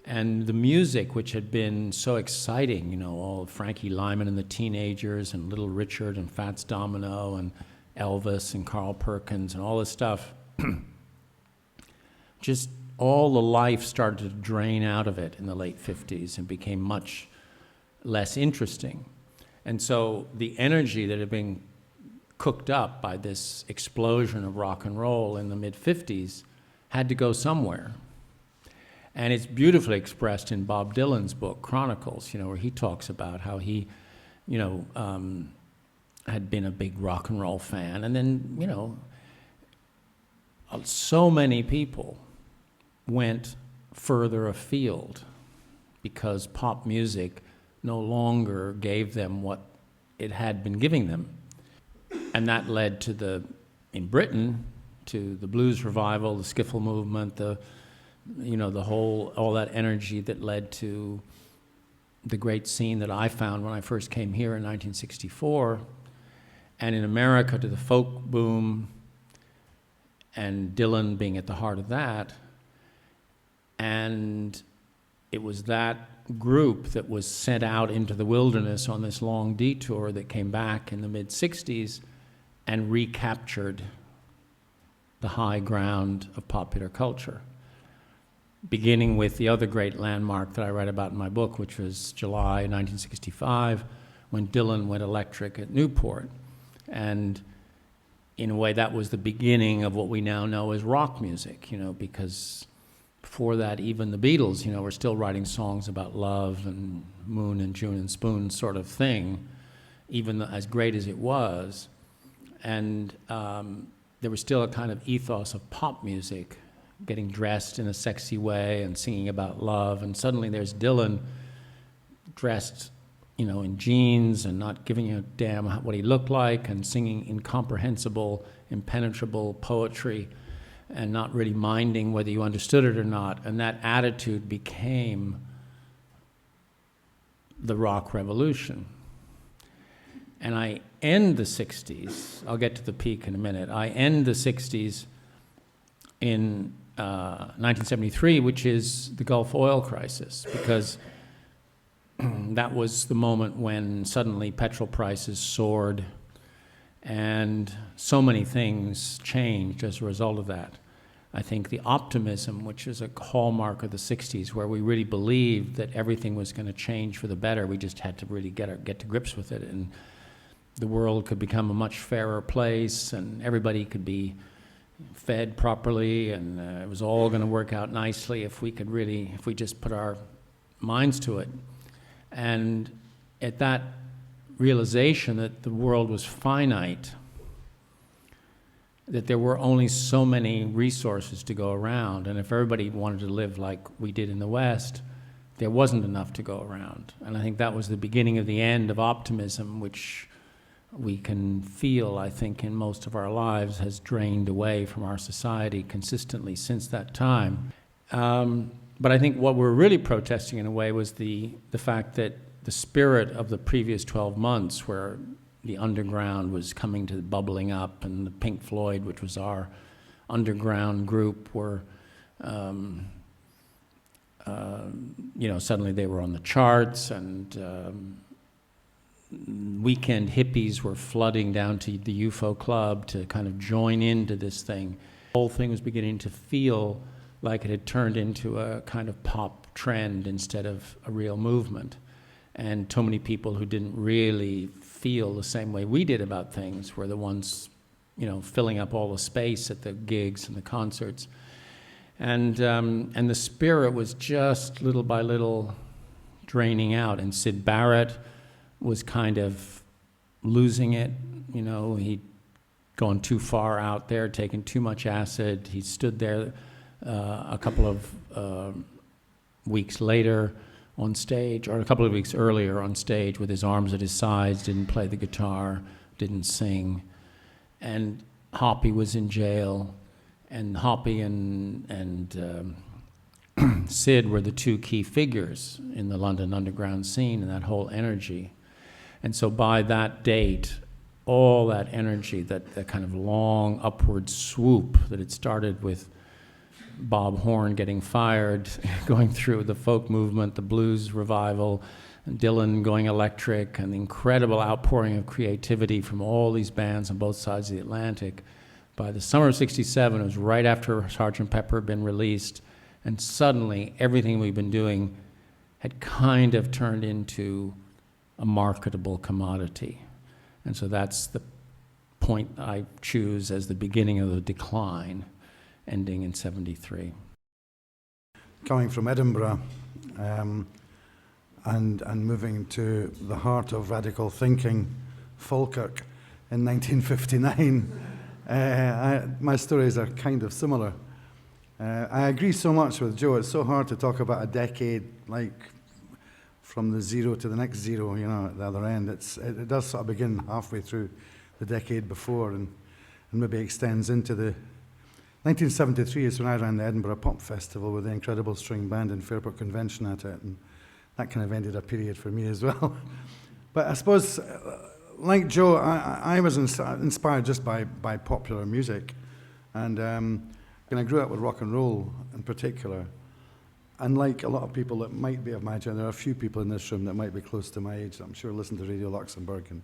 And the music, which had been so exciting, you know, all Frankie Lyman and the Teenagers and Little Richard and Fats Domino and Elvis and Carl Perkins and all this stuff, just all the life started to drain out of it in the late 50s and became much less interesting. And so the energy that had been cooked up by this explosion of rock and roll in the mid-50s had to go somewhere. And it's beautifully expressed in Bob Dylan's book, Chronicles, you know, where he talks about how he, you know, had been a big rock and roll fan. And then, you know, so many people went further afield because pop music no longer gave them what it had been giving them. And that led to in Britain, to the blues revival, the skiffle movement, you know, all that energy that led to the great scene that I found when I first came here in 1964, and in America to the folk boom, and Dylan being at the heart of that. And it was that group that was sent out into the wilderness on this long detour that came back in the mid-60s and recaptured the high ground of popular culture, beginning with the other great landmark that I write about in my book, which was July 1965, when Dylan went electric at Newport. And in a way, that was the beginning of what we now know as rock music, you know, because before that, even the Beatles, you know, were still writing songs about love and Moon and June and Spoon sort of thing, even as great as it was. And there was still a kind of ethos of pop music, getting dressed in a sexy way and singing about love. And suddenly there's Dylan dressed, you know, in jeans and not giving a damn what he looked like and singing incomprehensible, impenetrable poetry and not really minding whether you understood it or not. And that attitude became the rock revolution. And I end the 60s, I'll get to the peak in a minute, I end the 60s in 1973, which is the Gulf oil crisis, because that was the moment when suddenly petrol prices soared and so many things changed as a result of that. I think the optimism, which is a hallmark of the 60s, where we really believed that everything was going to change for the better, we just had to really get to grips with it, and the world could become a much fairer place, and everybody could be fed properly, and it was all going to work out nicely if we just put our minds to it. And at that realization that the world was finite, that there were only so many resources to go around, and if everybody wanted to live like we did in the West, there wasn't enough to go around. And I think that was the beginning of the end of optimism, which we can feel, I think, in most of our lives has drained away from our society consistently since that time. But I think what we're really protesting in a way was the fact that the spirit of the previous 12 months, where the underground was coming to bubbling up, and the Pink Floyd, which was our underground group, were, you know, suddenly they were on the charts, and weekend hippies were flooding down to the UFO Club to kind of join into this thing. The whole thing was beginning to feel like it had turned into a kind of pop trend instead of a real movement. And so many people who didn't really feel the same way we did about things were the ones, you know, filling up all the space at the gigs and the concerts. And the spirit was just little by little draining out. And Syd Barrett was kind of losing it, you know, he'd gone too far out there, taken too much acid. He stood there a couple of weeks later on stage, or a couple of weeks earlier on stage with his arms at his sides, didn't play the guitar, didn't sing. And Hoppy was in jail, and Hoppy and Syd were the two key figures in the London underground scene and that whole energy. And so by that date, all that energy, that kind of long upward swoop that had started with Bob Horn getting fired, going through the folk movement, the blues revival, and Dylan going electric, and the incredible outpouring of creativity from all these bands on both sides of the Atlantic. By the summer of '67, it was right after Sgt. Pepper had been released, and suddenly everything we've been doing had kind of turned into a marketable commodity. And so that's the point I choose as the beginning of the decline, ending in '73. Coming from Edinburgh and moving to the heart of radical thinking, Falkirk, in 1959, my stories are kind of similar. I agree so much with Joe. It's so hard to talk about a decade like from the zero to the next zero, you know, at the other end. It does sort of begin halfway through the decade before and maybe extends into the 1973 is when I ran the Edinburgh Pop Festival with the incredible string band and Fairport Convention at it, and that kind of ended a period for me as well. But I suppose, like Joe, I was inspired just by popular music, and I grew up with rock and roll in particular. And like a lot of people that might be of my generation, there are a few people in this room that might be close to my age, I'm sure, listen to Radio Luxembourg, and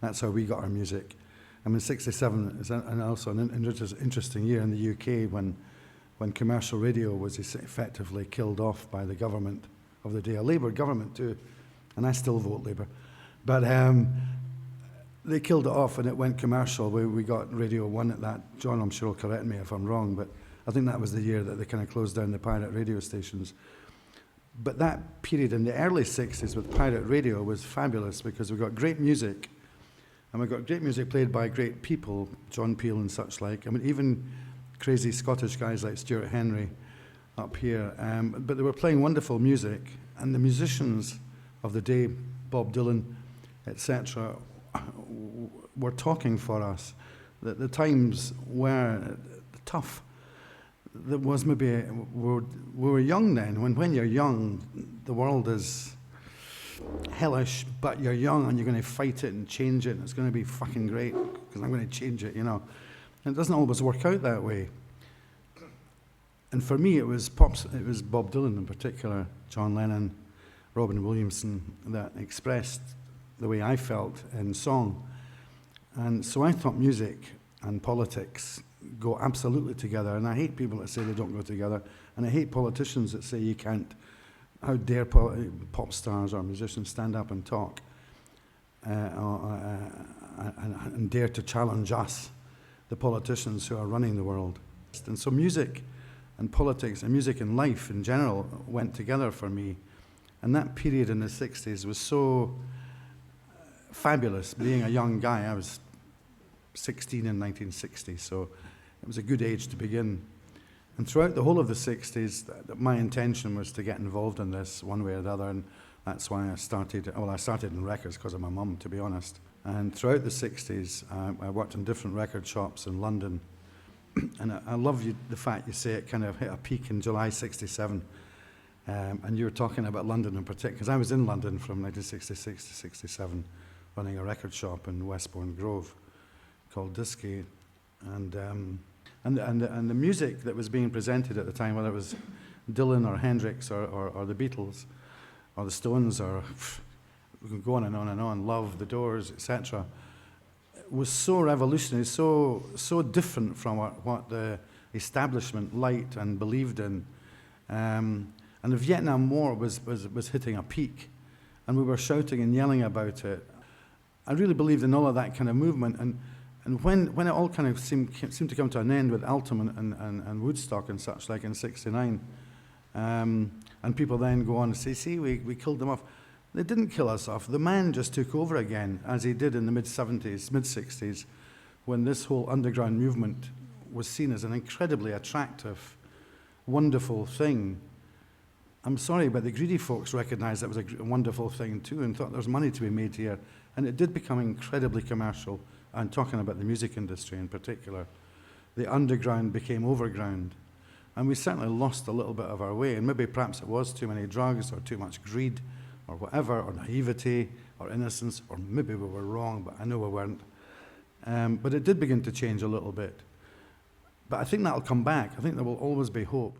that's how we got our music. I mean, '67 is also an interesting year in the UK when commercial radio was effectively killed off by the government of the day, a Labour government too, and I still vote Labour. But they killed it off and it went commercial. We got Radio 1 at that. John, I'm sure, will correct me if I'm wrong, but I think that was the year that they kind of closed down the pirate radio stations. But that period in the early '60s with pirate radio was fabulous because we got great music, and we got great music played by great people, John Peel and such like. I mean, even crazy Scottish guys like Stuart Henry up here. But they were playing wonderful music, and the musicians of the day, Bob Dylan, etc., were talking for us. The times were tough. There was maybe, we were young then. When you're young, the world is hellish, but you're young and you're going to fight it and change it, and it's going to be fucking great because I'm going to change it, you know. And it doesn't always work out that way. And for me, it was Bob Dylan in particular, John Lennon, Robin Williamson, that expressed the way I felt in song. And so I thought music and politics go absolutely together, and I hate people that say they don't go together, and I hate politicians that say you can't. How dare pop stars or musicians stand up and talk and dare to challenge us, the politicians who are running the world. And so music and politics and music and life in general went together for me, and that period in the '60s was so fabulous. Being a young guy, I was 16 in 1960, so it was a good age to begin. And throughout the whole of the '60s, my intention was to get involved in this one way or the other, and that's why I started in records because of my mum, to be honest. And throughout the '60s, I worked in different record shops in London, and I love the fact you say it kind of hit a peak in July '67, and you were talking about London in particular, because I was in London from 1966 to '67, running a record shop in Westbourne Grove called Disky, and the music that was being presented at the time, whether it was Dylan or Hendrix or the Beatles or the Stones, or we can go on and on and on, Love, The Doors, etc., was so revolutionary, so different from what the establishment liked and believed in. And the Vietnam War was hitting a peak, and we were shouting and yelling about it. I really believed in all of that kind of movement, and when it all kind of seemed to come to an end with Altamont and Woodstock and such like in '69, and people then go on and say, see, we killed them off. They didn't kill us off. The man just took over again, as he did in the mid-'70s, mid-'60s, when this whole underground movement was seen as an incredibly attractive, wonderful thing. I'm sorry, but the greedy folks recognized that was a wonderful thing too and thought there was money to be made here. And it did become incredibly commercial. I'm talking about the music industry in particular. The underground became overground. And we certainly lost a little bit of our way. And maybe perhaps it was too many drugs or too much greed or whatever, or naivety or innocence, or maybe we were wrong, but I know we weren't. But it did begin to change a little bit. But I think that'll come back. I think there will always be hope.